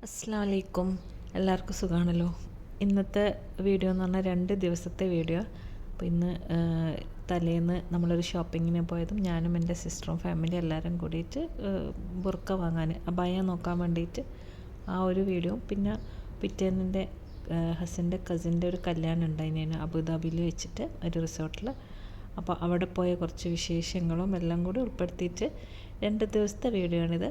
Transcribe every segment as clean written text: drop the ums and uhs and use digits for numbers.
അസ്സലാമു അലൈക്കും. എല്ലാവർക്കും സുഖമാണല്ലോ. ഇന്നത്തെ വീഡിയോ എന്ന് പറഞ്ഞാൽ 2 ദിവസത്തെ വീഡിയോ. അപ്പോൾ ഇന്ന് തലേന്ന് നമ്മളൊരു ഷോപ്പിങ്ങിന് പോയതും ഞാനും എൻ്റെ സിസ്റ്ററും ഫാമിലി എല്ലാവരും കൂടിയിട്ട് ബുർക്ക വാങ്ങാൻ അബായ നോക്കാൻ വേണ്ടിയിട്ട് ആ ഒരു വീഡിയോ. പിന്നെ പിറ്റേന്നിൻ്റെ ഹസൻ്റെ കസിൻ്റെ ഒരു കല്യാണം ഉണ്ടായിരുന്നു അബുദാബിയിൽ വെച്ചിട്ട് ഒരു റിസോർട്ടിൽ. അപ്പോൾ അവിടെ പോയ കുറച്ച് വിശേഷങ്ങളും എല്ലാം കൂടി ഉൾപ്പെടുത്തിയിട്ട് 2 ദിവസത്തെ വീഡിയോ ആണിത്.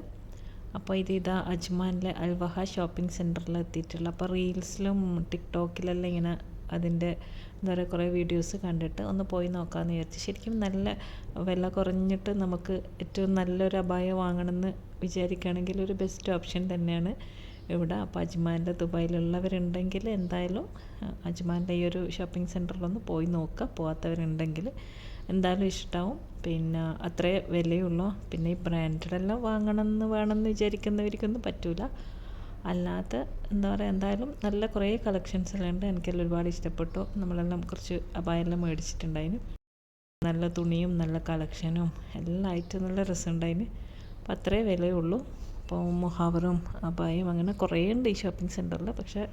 അപ്പോൾ ഇതാ അജ്മാനിലെ അൽവഹ ഷോപ്പിംഗ് സെൻറ്ററിൽ എത്തിയിട്ടുള്ള. അപ്പോൾ റീൽസിലും ടിക്ടോക്കിലെല്ലാം ഇങ്ങനെ അതിൻ്റെ എന്താ പറയുക കുറേ വീഡിയോസ് കണ്ടിട്ട് ഒന്ന് പോയി നോക്കാമെന്ന് വിചാരിച്ചു. ശരിക്കും നല്ല വില കുറഞ്ഞിട്ട് നമുക്ക് ഏറ്റവും നല്ലൊരു അബായ വാങ്ങണമെന്ന് വിചാരിക്കുകയാണെങ്കിൽ ഒരു ബെസ്റ്റ് ഓപ്ഷൻ തന്നെയാണ് ഇവിടെ. അപ്പോൾ അജ്മാനിലെ ദുബായിലുള്ളവരുണ്ടെങ്കിൽ എന്തായാലും അജ്മാനിലെ ഈ ഒരു ഷോപ്പിംഗ് സെൻറ്ററിലൊന്ന് പോയി നോക്കുക. പോകാത്തവരുണ്ടെങ്കിൽ എന്തായാലും ഇഷ്ടമാവും. പിന്നെ അത്രേ വിലയുള്ളൂ. പിന്നെ ഈ ബ്രാൻഡഡെല്ലാം വേണമെന്ന് വിചാരിക്കുന്നവർക്കൊന്നും പറ്റില്ല. അല്ലാത്ത എന്താ പറയുക എന്തായാലും നല്ല കുറേ കളക്ഷൻസെല്ലാം ഉണ്ട്. എനിക്കെല്ലാം ഒരുപാട് ഇഷ്ടപ്പെട്ടു. നമ്മളെല്ലാം കുറച്ച് അബായെല്ലാം മേടിച്ചിട്ടുണ്ടായിന്. നല്ല തുണിയും നല്ല കളക്ഷനും എല്ലാം ആയിട്ട് നല്ല രസമുണ്ടായിന്. അപ്പോൾ അത്രേ വിലയുള്ളൂ. അപ്പോൾ മുഹാവറും അബായും അങ്ങനെ കുറേ ഉണ്ട് ഈ ഷോപ്പിംഗ് സെൻറ്ററിൽ. പക്ഷേ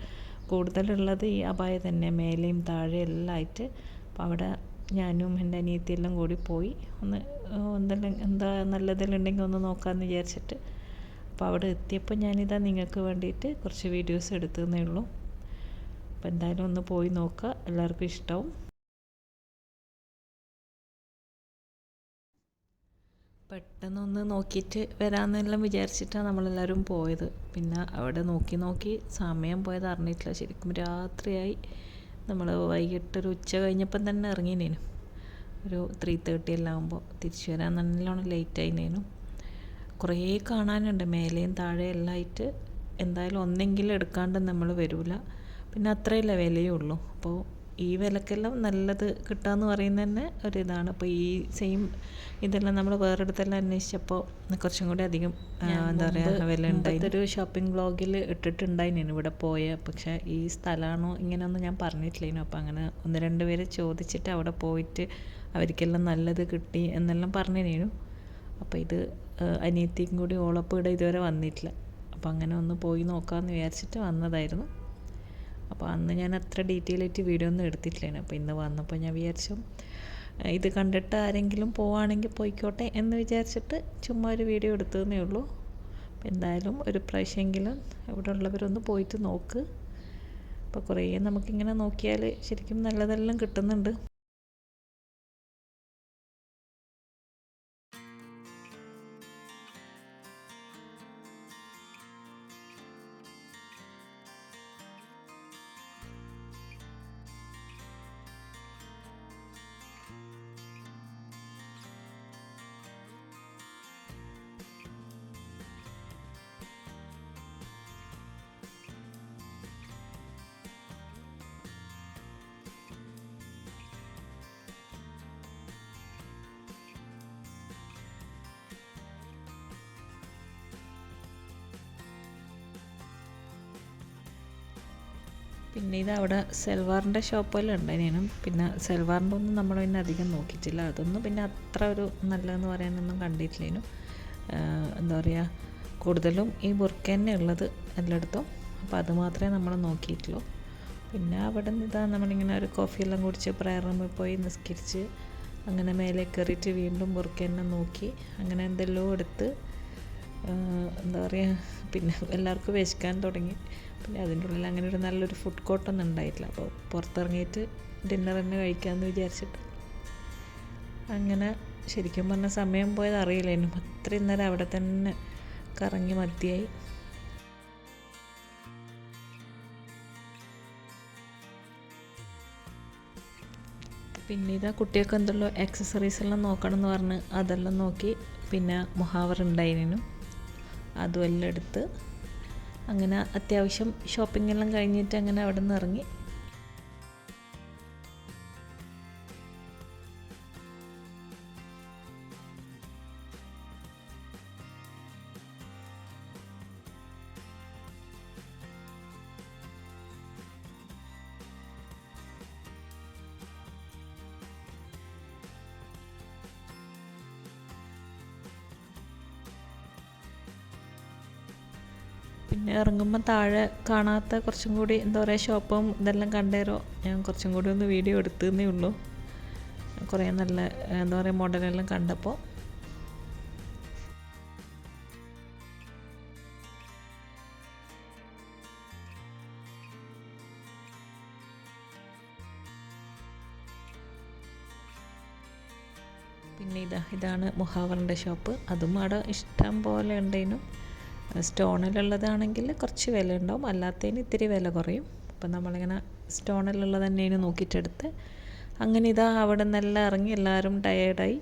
കൂടുതലുള്ളത് ഈ അബായ തന്നെ, മേലെയും താഴെ എല്ലാം ആയിട്ട്. അപ്പോൾ അവിടെ ഞാനും എൻ്റെ അനിയത്തിയെല്ലാം കൂടി പോയി ഒന്ന് എന്താ നല്ലതെല്ലാം ഉണ്ടെങ്കിൽ ഒന്ന് നോക്കാമെന്ന് വിചാരിച്ചിട്ട്. അപ്പോൾ അവിടെ എത്തിയപ്പോൾ ഞാനിതാ നിങ്ങൾക്ക് വേണ്ടിയിട്ട് കുറച്ച് വീഡിയോസ് എടുത്തതേ ഉള്ളൂ. അപ്പോൾ എന്തായാലും ഒന്ന് പോയി നോക്കുക, എല്ലാവർക്കും ഇഷ്ടമാവും. പെട്ടെന്നൊന്ന് നോക്കിയിട്ട് വരാമെന്നെല്ലാം വിചാരിച്ചിട്ടാണ് നമ്മളെല്ലാവരും പോയത്. പിന്നെ അവിടെ നോക്കി സമയം പോയത് അറിഞ്ഞിട്ടില്ല. ശരിക്കും രാത്രിയായി. നമ്മൾ വൈകിട്ടൊരു ഉച്ച കഴിഞ്ഞപ്പം തന്നെ ഇറങ്ങിനേനു. ഒരു 3:30 എല്ലാം ആകുമ്പോൾ തിരിച്ചു വരാൻ നല്ലോണം ലേറ്റായിനേനു. കുറേ കാണാനുണ്ട് മേലെയും താഴെ എല്ലാം ആയിട്ട്. എന്തായാലും ഒന്നെങ്കിലും എടുക്കാണ്ട് നമ്മൾ വരില്ല. പിന്നെ അത്രയല്ലേ വിലയുള്ളൂ. അപ്പോൾ ഈ വിലക്കെല്ലാം നല്ലത് കിട്ടുകയെന്ന് പറയുന്നത് തന്നെ ഒരിതാണ്. അപ്പോൾ ഈ സെയിം ഇതെല്ലാം നമ്മൾ വേറെ അടുത്തെല്ലാം അന്വേഷിച്ചപ്പോൾ കുറച്ചും കൂടി അധികം എന്താ പറയുക വില ഉണ്ടായി. ഒരു ഷോപ്പിംഗ് വ്ളോഗിൽ ഇട്ടിട്ടുണ്ടായിരുന്നു ഇവിടെ പോയ. പക്ഷേ ഈ സ്ഥലമാണോ ഇങ്ങനെയൊന്നും ഞാൻ പറഞ്ഞിട്ടില്ലേനു. അപ്പോൾ അങ്ങനെ 1-2 പേര് ചോദിച്ചിട്ട് അവിടെ പോയിട്ട് അവർക്കെല്ലാം നല്ലത് കിട്ടി എന്നെല്ലാം പറഞ്ഞിരുന്നു. അപ്പോൾ ഇത് അനിയത്തിയും കൂടി ഓളപ്പം ഇവിടെ ഇതുവരെ വന്നിട്ടില്ല. അപ്പോൾ അങ്ങനെ ഒന്ന് പോയി നോക്കാമെന്ന് വിചാരിച്ചിട്ട് വന്നതായിരുന്നു. അപ്പോൾ അന്ന് ഞാൻ അത്ര ഡീറ്റെയിൽ ആയിട്ട് വീഡിയോ ഒന്നും എടുത്തിട്ടില്ലേനു. അപ്പോൾ ഇന്ന് വന്നപ്പോൾ ഞാൻ വിചാരിച്ചു ഇത് കണ്ടിട്ട് ആരെങ്കിലും പോവുകയാണെങ്കിൽ പോയിക്കോട്ടെ എന്ന് വിചാരിച്ചിട്ട് ചുമ്മാ ഒരു വീഡിയോ എടുത്തതേ ഉള്ളൂ. അപ്പോൾ എന്തായാലും ഒരു പ്രാവശ്യമെങ്കിലും ഇവിടെ ഉള്ളവരൊന്ന് പോയിട്ട് നോക്ക്. അപ്പോൾ കുറേ നമുക്കിങ്ങനെ നോക്കിയാൽ ശരിക്കും നല്ലതെല്ലാം കിട്ടുന്നുണ്ട്. പിന്നെ ഇത് അവിടെ സെൽവാറിൻ്റെ ഷോപ്പെല്ലാം ഉണ്ടായിരുന്നു. പിന്നെ സെൽവാറിൻ്റെ ഒന്നും നമ്മൾ പിന്നെ അധികം നോക്കിയിട്ടില്ല. അതൊന്നും പിന്നെ അത്ര ഒരു നല്ലതെന്ന് പറയാനൊന്നും കണ്ടിട്ടില്ലേനു. എന്താ പറയുക കൂടുതലും ഈ ബുർക്ക തന്നെ ഉള്ളത് എല്ലായിടത്തും. അപ്പോൾ അത് മാത്രമേ നമ്മൾ നോക്കിയിട്ടുള്ളൂ. പിന്നെ അവിടെ നിന്ന് ഇതാ നമ്മളിങ്ങനെ ഒരു കോഫിയെല്ലാം കുടിച്ച് പ്രയർ റൂമിൽ പോയി നിസ്കരിച്ച് അങ്ങനെ മേലെ കയറിയിട്ട് വീണ്ടും ബുർക്ക തന്നെ നോക്കി അങ്ങനെ എന്തെല്ലോ എടുത്ത് എന്താ പറയുക പിന്നെ എല്ലാവർക്കും വിശക്കാൻ തുടങ്ങി. പിന്നെ അതിൻ്റെ ഉള്ളിൽ അങ്ങനെ ഒരു നല്ലൊരു ഫുഡ് കോർട്ടൊന്നും ഉണ്ടായിട്ടില്ല. അപ്പോൾ പുറത്തിറങ്ങിയിട്ട് ഡിന്നർ തന്നെ കഴിക്കാമെന്ന് വിചാരിച്ചിട്ട് അങ്ങനെ ശരിക്കും പറഞ്ഞാൽ സമയം പോയത് അറിയില്ലായിരുന്നു. അത്രയും നേരം അവിടെ തന്നെ കറങ്ങി മതിയായി. പിന്നെ ഇതാ കുട്ടികൾക്ക് എന്തുള്ളൂ ആക്സസറീസ് എല്ലാം നോക്കണം എന്ന് പറഞ്ഞ് അതെല്ലാം നോക്കി. പിന്നെ മുഹാവർ ഉണ്ടായിരുന്നു, അതും എല്ലാം എടുത്ത് അങ്ങനെ അത്യാവശ്യം ഷോപ്പിംഗ് എല്ലാം കഴിഞ്ഞിട്ട് അങ്ങനെ അവിടെ നിന്ന് ഇറങ്ങി. പിന്നെ ഇറങ്ങുമ്പോൾ താഴെ കാണാത്ത കുറച്ചും കൂടി എന്താ പറയുക ഷോപ്പും ഇതെല്ലാം കണ്ടേരോ ഞാൻ കുറച്ചും കൂടി ഒന്ന് വീഡിയോ എടുത്തതേ ഉള്ളൂ. കുറേ നല്ല എന്താ പറയുക മോഡലെല്ലാം കണ്ടപ്പോൾ. പിന്നെ ഇതാണ് മുഹാവറിൻ്റെ ഷോപ്പ്. അതും അവിടെ ഇഷ്ടം പോലെ ഉണ്ടേനു. സ്റ്റോണിലുള്ളതാണെങ്കിൽ കുറച്ച് വില ഉണ്ടാവും, അല്ലാത്തതിന് ഇത്തിരി വില കുറയും. അപ്പം നമ്മളിങ്ങനെ സ്റ്റോണിലുള്ളത് തന്നെയാണ് നോക്കിയിട്ടെടുത്ത്. അങ്ങനെ അവിടെ നിന്നെല്ലാം ഇറങ്ങി എല്ലാവരും ടയേർഡായി.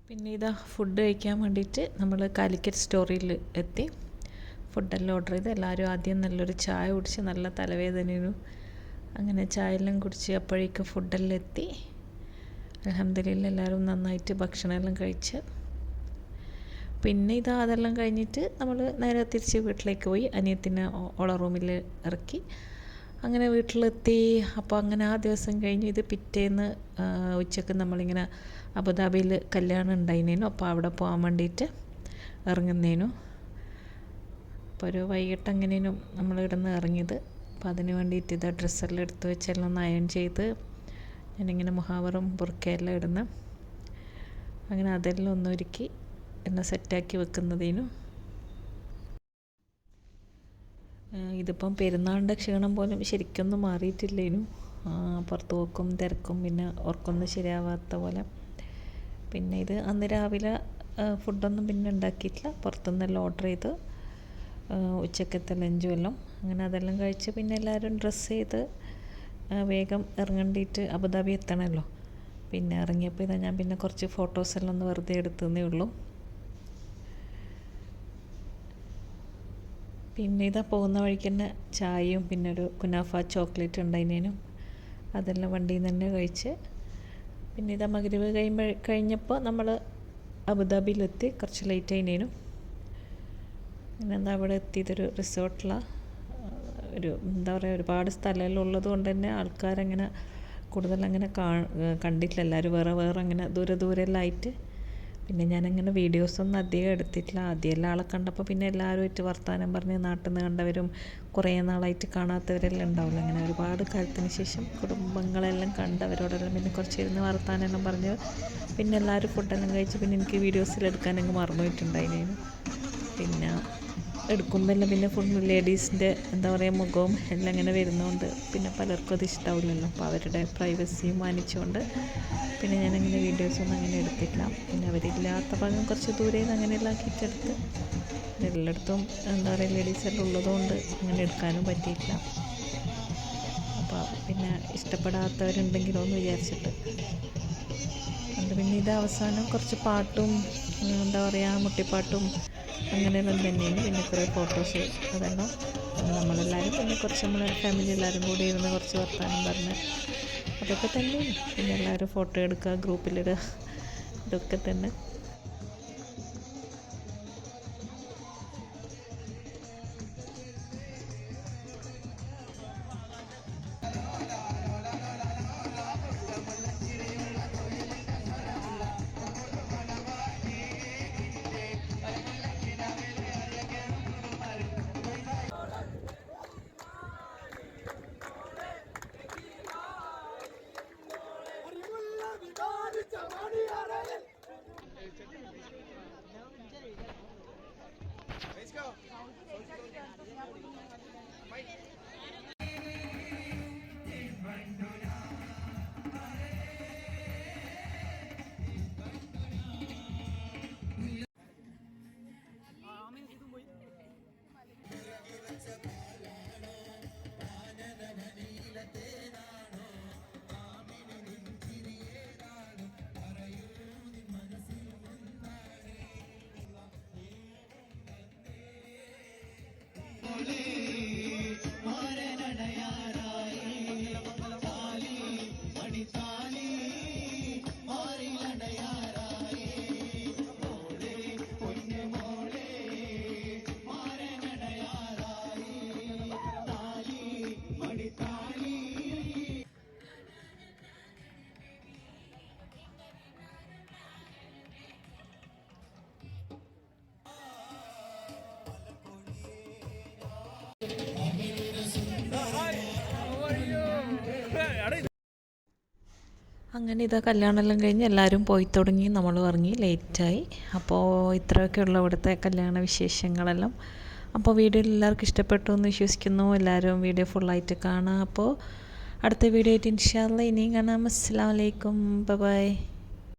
പിന്നെ ഫുഡ് കഴിക്കാൻ വേണ്ടിയിട്ട് നമ്മൾ കാലിക്കറ്റ് സ്റ്റോറിൽ എത്തി. ഫുഡെല്ലാം ഓർഡർ ചെയ്ത് എല്ലാവരും ആദ്യം നല്ലൊരു ചായ കുടിച്ച്, നല്ല തലവേദനയും അങ്ങനെ ചായ എല്ലാം കുടിച്ച് അപ്പോഴേക്കും ഫുഡെല്ലാം എത്തി. അൽഹംദുലില്ലാ എല്ലാവരും നന്നായിട്ട് ഭക്ഷണമെല്ലാം കഴിച്ച്. പിന്നെ അതെല്ലാം കഴിഞ്ഞിട്ട് നമ്മൾ നേരെ തിരിച്ച് വീട്ടിലേക്ക് പോയി. അനിയത്തിനെ ഓള റൂമിൽ ഇറക്കി അങ്ങനെ വീട്ടിലെത്തി. അപ്പോൾ അങ്ങനെ ആ ദിവസം കഴിഞ്ഞ് പിറ്റേന്ന് ഉച്ചക്ക് നമ്മളിങ്ങനെ അബുദാബിയിൽ കല്യാണം ഉണ്ടായിനേനു. അപ്പോൾ അവിടെ പോകാൻ വേണ്ടിയിട്ട് ഇറങ്ങുന്നേനു. അപ്പോൾ ഒരു വൈകിട്ട് അങ്ങനേനും നമ്മൾ ഇവിടുന്ന് ഇറങ്ങിയത്. അപ്പോൾ അതിന് വേണ്ടിയിട്ട് ഡ്രസ്സെല്ലാം എടുത്ത് വെച്ചെല്ലാം ഒന്ന് അയൺ ചെയ്ത് ഞാനിങ്ങനെ മുഹാവറും ബുർക്കയെല്ലാം ഇടുന്ന അങ്ങനെ അതെല്ലാം ഒന്നൊരുക്കി എന്നെ സെറ്റാക്കി വെക്കുന്നതിനു. ഇതിപ്പം പെരുന്നാളിൻ്റെ ക്ഷീണം പോലും ശരിക്കൊന്നും മാറിയിട്ടില്ലേനു. പുറത്ത് പോക്കും തിരക്കും പിന്നെ ഉറക്കൊന്നും ശരിയാവാത്ത പോലെ. പിന്നെ അന്ന് രാവിലെ ഫുഡൊന്നും പിന്നെ ഉണ്ടാക്കിയിട്ടില്ല, പുറത്തുനിന്നെല്ലാം ഓർഡർ ചെയ്ത് ഉച്ചക്കത്തെ ലഞ്ചും എല്ലാം അങ്ങനെ അതെല്ലാം കഴിച്ച് പിന്നെ എല്ലാവരും ഡ്രസ്സ് ചെയ്ത് വേഗം ഇറങ്ങേണ്ടിയിട്ട് അബുദാബി എത്തണമല്ലോ. പിന്നെ ഇറങ്ങിയപ്പോൾ ഞാൻ പിന്നെ കുറച്ച് ഫോട്ടോസെല്ലാം ഒന്ന് വെറുതെ എടുത്തതേ ഉള്ളൂ. പിന്നെ പോകുന്ന വഴിക്ക് തന്നെ ചായയും പിന്നെ ഒരു കുനാഫ ചോക്ലേറ്റ് ഉണ്ടായിരുന്നേനും അതെല്ലാം വണ്ടിയിൽ നിന്ന് തന്നെ കഴിച്ച്. പിന്നെ മഗ്‌രിബ് കഴിഞ്ഞപ്പോൾ നമ്മൾ അബുദാബിയിലെത്തി. കുറച്ച് ലേറ്റ് ആയിരുന്നേനും. പിന്നെ അവിടെ എത്തിയതൊരു റിസോർട്ടിലാണ്. ഒരു എന്താ പറയുക ഒരുപാട് സ്ഥലമെല്ലാം ഉള്ളത് കൊണ്ട് തന്നെ ആൾക്കാരങ്ങനെ കൂടുതലങ്ങനെ കണ്ടിട്ടില്ല. എല്ലാവരും വേറെ വേറെ അങ്ങനെ ദൂരെല്ലാം ആയിട്ട്. പിന്നെ ഞാനങ്ങനെ വീഡിയോസൊന്നും അധികം എടുത്തിട്ടില്ല. ആദ്യമെല്ലാം ആളെ കണ്ടപ്പോൾ പിന്നെ എല്ലാവരുമായിട്ട് വർത്തമാനം പറഞ്ഞ് നാട്ടിൽ നിന്ന് കണ്ടവരും കുറേ നാളായിട്ട് കാണാത്തവരെല്ലാം ഉണ്ടാവില്ല. അങ്ങനെ ഒരുപാട് കാലത്തിന് ശേഷം കുടുംബങ്ങളെല്ലാം കണ്ടവരോടെല്ലാം പിന്നെ കുറച്ചിരുന്ന് വർത്തമാനമെല്ലാം പറഞ്ഞ് പിന്നെ എല്ലാവരും ഫുഡെല്ലാം കഴിച്ച് പിന്നെ എനിക്ക് വീഡിയോസിലെടുക്കാനങ്ങ് മറന്നുപോയിട്ടുണ്ടായിരുന്നു. പിന്നെ എടുക്കുമ്പോൾ എല്ലാം പിന്നെ ഫുൾ ലേഡീസിൻ്റെ എന്താ പറയുക മുഖവും എല്ലാം ഇങ്ങനെ വരുന്നതുകൊണ്ട് പിന്നെ പലർക്കും അത് ഇഷ്ടാവില്ലല്ലോ. അപ്പോൾ അവരുടെ പ്രൈവസിയും മാനിച്ചുകൊണ്ട് പിന്നെ ഞാനങ്ങനെ വീഡിയോസൊന്നും അങ്ങനെ എടുത്തിട്ടില്ല. പിന്നെ അവരില്ലാത്ത ഭാഗം കുറച്ച് ദൂരെ നിന്ന് അങ്ങനെയെല്ലാം ആക്കിയിട്ടെടുത്ത്. എല്ലായിടത്തും എന്താ പറയുക ലേഡീസെല്ലാം ഉള്ളതുകൊണ്ട് അങ്ങനെ എടുക്കാനും പറ്റിയിട്ടില്ല. അപ്പോൾ പിന്നെ ഇഷ്ടപ്പെടാത്തവരുണ്ടെങ്കിലോ എന്ന് വിചാരിച്ചിട്ട് അതുകൊണ്ട് പിന്നെ അവസാനം കുറച്ച് പാട്ടും എന്താ പറയുക മുട്ടിപ്പാട്ടും അങ്ങനെയെല്ലാം തന്നെയാണ്. പിന്നെ കുറേ ഫോട്ടോസ് അതെല്ലാം പിന്നെ നമ്മളെല്ലാവരും പിന്നെ കുറച്ച് നമ്മളെ ഫാമിലി എല്ലാവരും കൂടി ഇരുന്ന് കുറച്ച് വർത്തമാനം പറഞ്ഞ് അതൊക്കെ തന്നെയാണ്. പിന്നെ എല്ലാവരും ഫോട്ടോ എടുക്കുക, ഗ്രൂപ്പിലിടുക, ഇതൊക്കെ തന്നെ. അങ്ങനെ ഇതാ കല്യാണമെല്ലാം കഴിഞ്ഞ് എല്ലാവരും പോയി തുടങ്ങി, നമ്മൾ ഇറങ്ങി ലേറ്റായി. അപ്പോൾ ഇത്രയൊക്കെയുള്ള ഇവിടുത്തെ കല്യാണ വിശേഷങ്ങളെല്ലാം. അപ്പോൾ വീഡിയോ എല്ലാവർക്കും ഇഷ്ടപ്പെട്ടു എന്ന് വിശ്വസിക്കുന്നു. എല്ലാവരും വീഡിയോ ഫുള്ളായിട്ട് കാണുക. അപ്പോൾ അടുത്ത വീഡിയോ ആയിട്ട് ഇൻഷാ അല്ലാഹ് ഇനിയും കാണാം. അസ്സലാമു അലൈക്കും, ബൈ ബൈ.